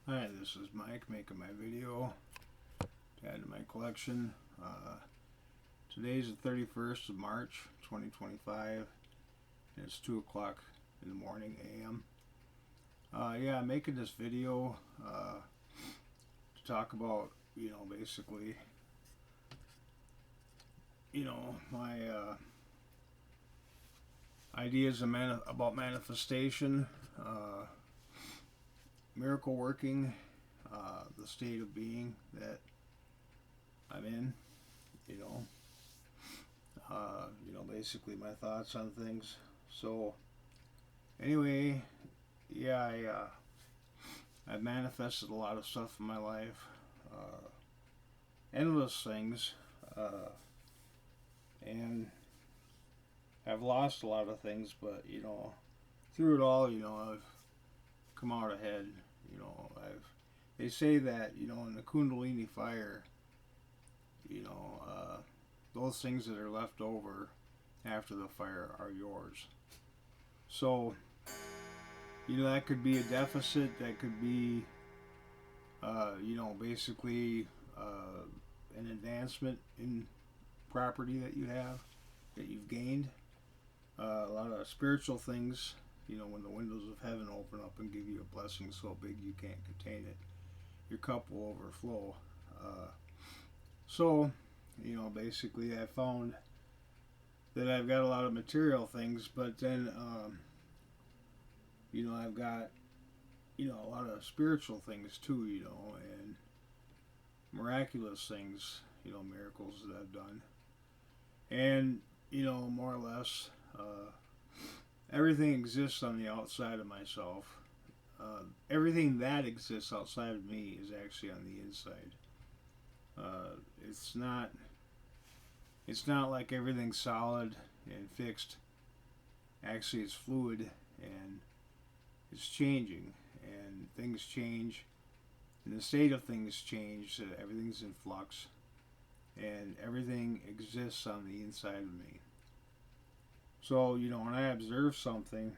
Hi, this is Mike making my video to add to my collection. Today's the 31st of March 2025 and it's 2 o'clock in the morning AM. Yeah, I'm making this video to talk about, basically, my ideas about manifestation, miracle working, the state of being that I'm in, you know, basically my thoughts on things. So anyway, yeah, I've manifested a lot of stuff in my life, endless things, and I've lost a lot of things, but through it all, I've come out ahead. I've they say that in the Kundalini fire, you know, uh, those things that are left over after the fire are yours. So that could be a deficit. That could be, basically an advancement in property that you have, that you've gained. A lot of spiritual things. When the windows of heaven open up and give you a blessing so big you can't contain it, your cup will overflow. So, basically, I found that I've got a lot of material things, but then, I've got, a lot of spiritual things too, and miraculous things, miracles that I've done. And, more or less, everything exists on the outside of myself. Everything that exists outside of me is actually on the inside. Uh, it's not. It's not like everything's solid and fixed. Actually, it's fluid and it's changing, and things change, and the state of things change. So everything's in flux, and everything exists on the inside of me. So when I observe something,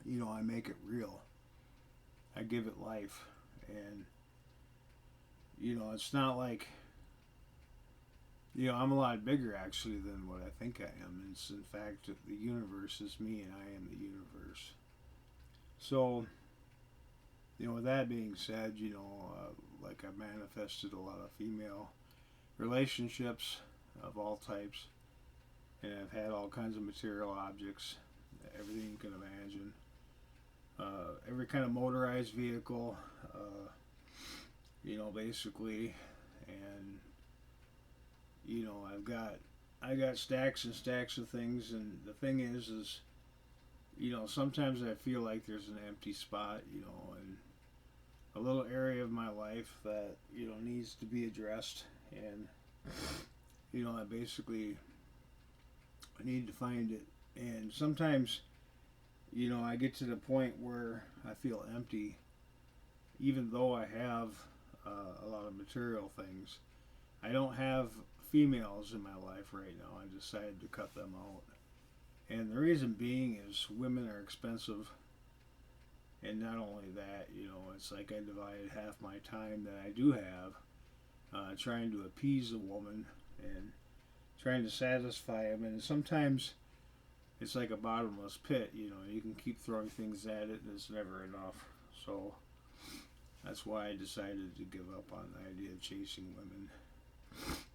I make it real. I give it life, and it's not like I'm a lot bigger actually than what I think I am. It's in fact the universe is me, and I am the universe. So with that being said, like I've manifested a lot of female relationships of all types, and I've had all kinds of material objects, everything you can imagine, every kind of motorized vehicle, basically, and I got stacks and stacks of things, and the thing is sometimes I feel like there's an empty spot, and a little area of my life that needs to be addressed, and I basically need to find it, and sometimes I get to the point where I feel empty, even though I have a lot of material things. I don't have females in my life right now. I decided to cut them out. And the reason being is women are expensive. And not only that, it's like I divided half my time that I do have trying to appease a woman and trying to satisfy them. And sometimes it's like a bottomless pit. You can keep throwing things at it and it's never enough. So that's why I decided to give up on the idea of chasing women.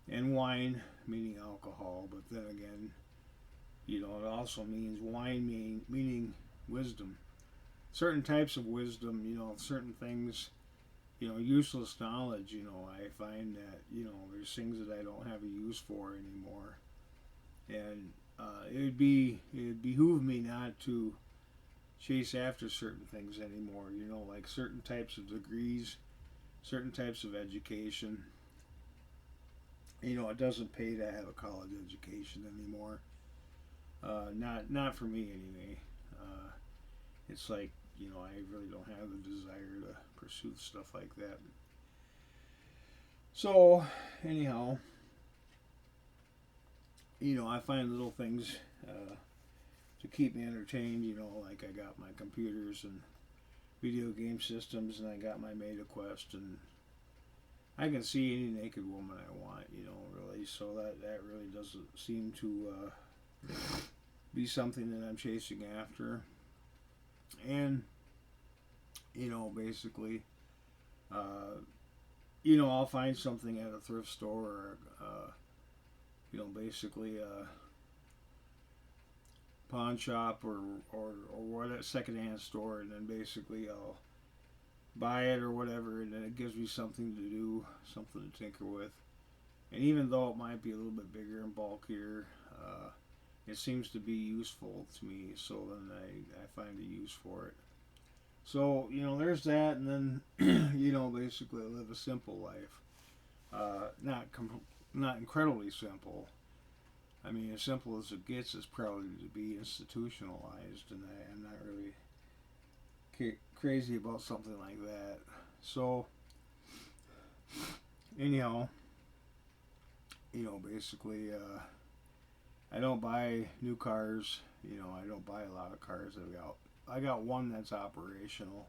And wine, meaning alcohol, but then again, it also means wine, meaning wisdom. Certain types of wisdom, certain things, useless knowledge, I find that, there's things that I don't have a use for anymore. And it'd behoove me not to chase after certain things anymore, like certain types of degrees, certain types of education. It doesn't pay to have a college education anymore. Not for me anyway. It's like I really don't have the desire to pursue stuff like that. So anyhow, I find little things to keep me entertained. Like I got my computers and video game systems, and I got my Meta Quest, and I can see any naked woman I want, really. So that really doesn't seem to be something that I'm chasing after. And basically, uh, I'll find something at a thrift store, or basically a pawn shop, or what, a secondhand store, and then basically I'll buy it or whatever, and then it gives me something to do, something to tinker with. And even though it might be a little bit bigger and bulkier, it seems to be useful to me. So then I find a use for it. So there's that, and then basically I live a simple life. Not incredibly simple. I mean, as simple as it gets is probably to be institutionalized, and I'm not really crazy about something like that. So, anyhow, basically, I don't buy new cars. I don't buy a lot of cars. I got one that's operational,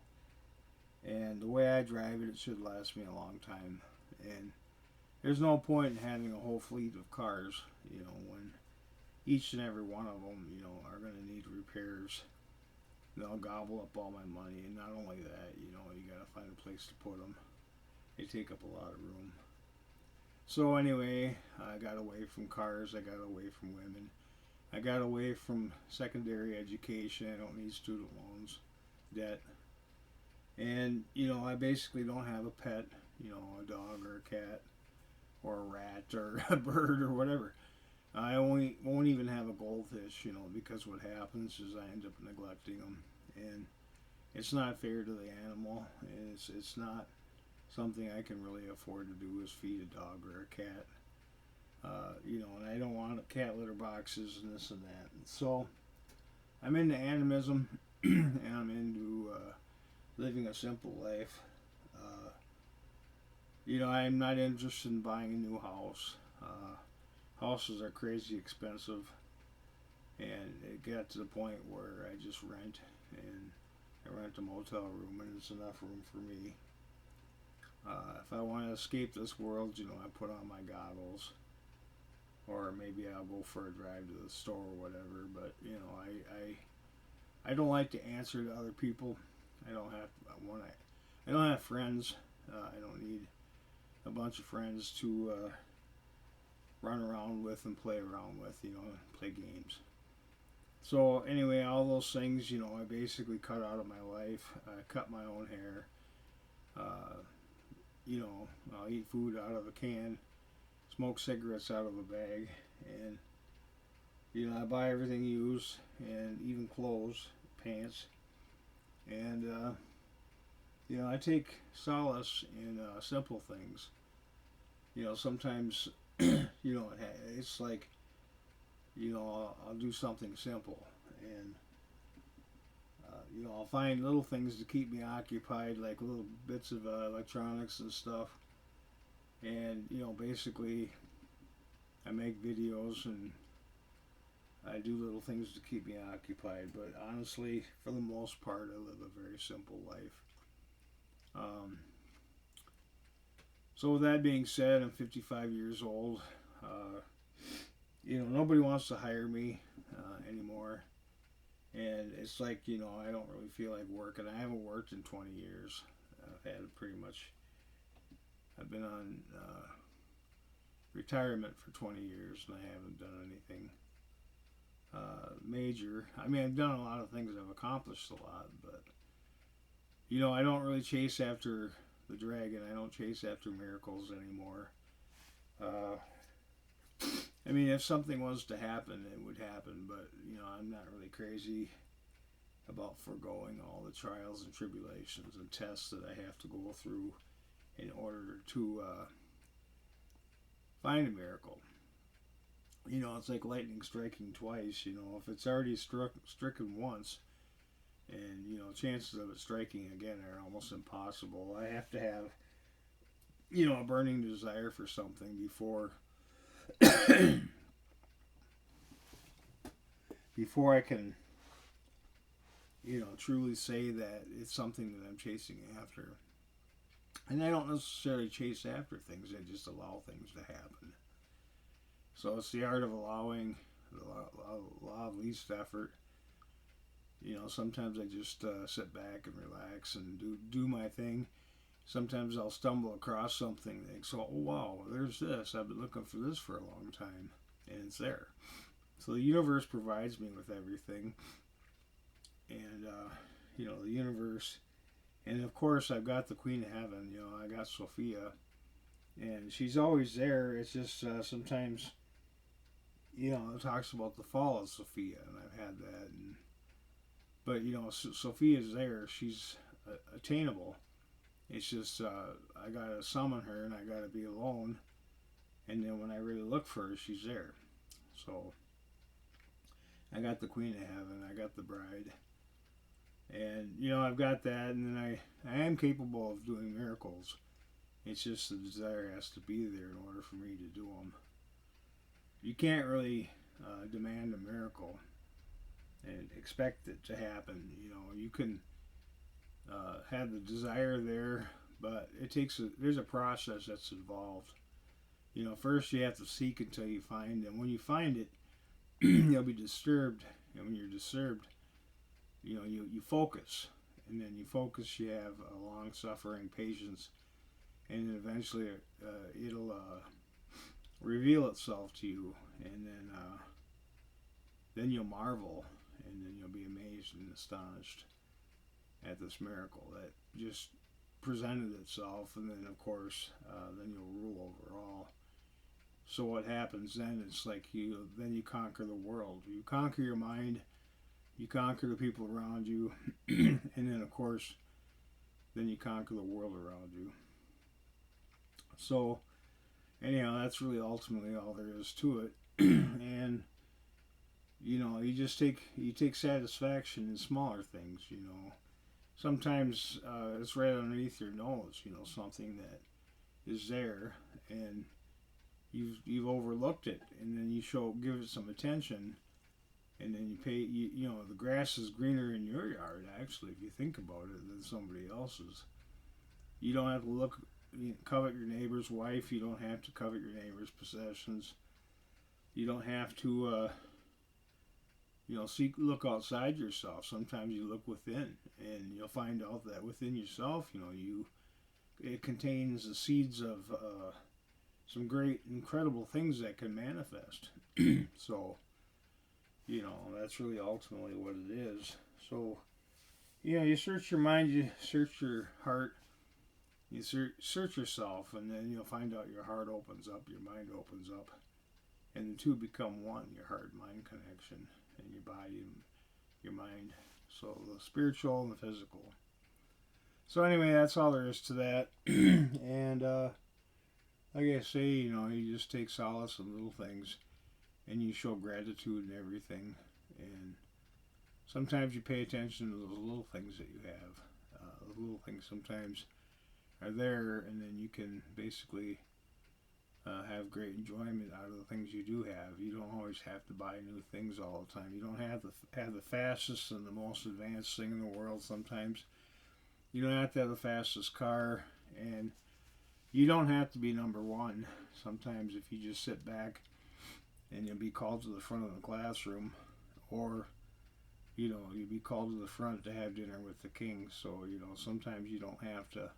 and the way I drive it, it should last me a long time. And there's no point in having a whole fleet of cars, when each and every one of them, are going to need repairs. They'll gobble up all my money, and not only that, you got to find a place to put them. They take up a lot of room. So anyway, I got away from cars. I got away from women. I got away from secondary education. I don't need student loans, debt. And, I basically don't have a pet, a dog or a cat or a rat or a bird or whatever. I won't even have a goldfish, because what happens is I end up neglecting them. And it's not fair to the animal. It's not something I can really afford to do, is feed a dog or a cat. And I don't want cat litter boxes and this and that. So I'm into animism, and I'm into living a simple life. I'm not interested in buying a new house. Houses are crazy expensive, and it got to the point where I just rent, and I rent a motel room, and it's enough room for me. If I want to escape this world, I put on my goggles, or maybe I'll go for a drive to the store or whatever. But I don't like to answer to other people. I don't have friends. I don't need a bunch of friends to run around with and play around with, play games. So anyway, all those things, I basically cut out of my life. I cut my own hair. I'll eat food out of a can, smoke cigarettes out of a bag, and I buy everything used, and even clothes, pants, and I take solace in simple things. Sometimes it's like I'll do something simple, and I'll find little things to keep me occupied, like little bits of electronics and stuff. And basically, I make videos and I do little things to keep me occupied. But honestly, for the most part, I live a very simple life. So with that being said, I'm 55 years old. Nobody wants to hire me anymore. And it's like, I don't really feel like working. I haven't worked in 20 years. I've been on retirement for 20 years, and I haven't done anything major. I mean, I've done a lot of things. I've accomplished a lot, but I don't really chase after the dragon. I don't chase after miracles anymore. I mean, if something was to happen, it would happen, but I'm not really crazy about foregoing all the trials and tribulations and tests that I have to go through in order to find a miracle. It's like lightning striking twice. If it's already stricken once, and chances of it striking again are almost impossible. I have to have a burning desire for something before I can truly say that it's something that I'm chasing after. And I don't necessarily chase after things, I just allow things to happen. So it's the art of allowing, the law of least effort. Sometimes I just sit back and relax and do my thing. Sometimes I'll stumble across something and so, oh wow, there's this. I've been looking for this for a long time, and it's there. So the universe provides me with everything, and the universe, and of course I've got the Queen of Heaven. I got Sophia, and she's always there. It's just sometimes, it talks about the fall of Sophia, and I've had that, but Sophia's there. She's attainable. It's just I gotta summon her, and I gotta be alone, and then when I really look for her, she's there. So I got the Queen of Heaven, I got the Bride, and I've got that, and then I am capable of doing miracles. It's just the desire has to be there in order for me to do them. You can't really demand a miracle and expect it to happen. You can have the desire there, but there's a process that's involved. First you have to seek until you find, and when you find it, you'll be disturbed, and when you're disturbed, you focus, and then you focus. You have a long suffering patience, and then eventually it'll reveal itself to you, and then you'll marvel, and then you'll be amazed and astonished at this miracle that just presented itself, and then of course then you'll rule over all. So what happens then, it's like you conquer the world. You conquer your mind, you conquer the people around you, and then of course then you conquer the world around you. So anyhow, that's really ultimately all there is to it. And you take satisfaction in smaller things. Sometimes it's right underneath your nose, something that is there, and you've overlooked it, and then you give it some attention, and then you pay. The grass is greener in your yard, actually, if you think about it, than somebody else's. You don't have to covet your neighbor's wife. You don't have to covet your neighbor's possessions. You don't have to look outside yourself. Sometimes you look within, and you'll find out that within yourself, it contains the seeds of some great, incredible things that can manifest. So, that's really ultimately what it is. So, you search your mind, you search your heart, you search yourself, and then you'll find out your heart opens up, your mind opens up, and the two become one, your heart-mind connection, and your body and your mind. So the spiritual and the physical. So anyway, that's all there is to that. And like I say, you just take solace in little things, and you show gratitude in everything. And sometimes you pay attention to those little things that you have. The little things sometimes are there, and then you can basically have great enjoyment out of the things you do have. You don't always have to buy new things all the time. You don't have to have the fastest and the most advanced thing in the world sometimes. You don't have to have the fastest car, and you don't have to be number one. Sometimes if you just sit back and you'll be called to the front of the classroom, or you'll be called to the front to have dinner with the king. So sometimes you don't have to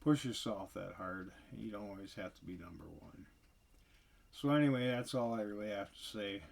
push yourself that hard. You don't always have to be number one. So anyway, that's all I really have to say.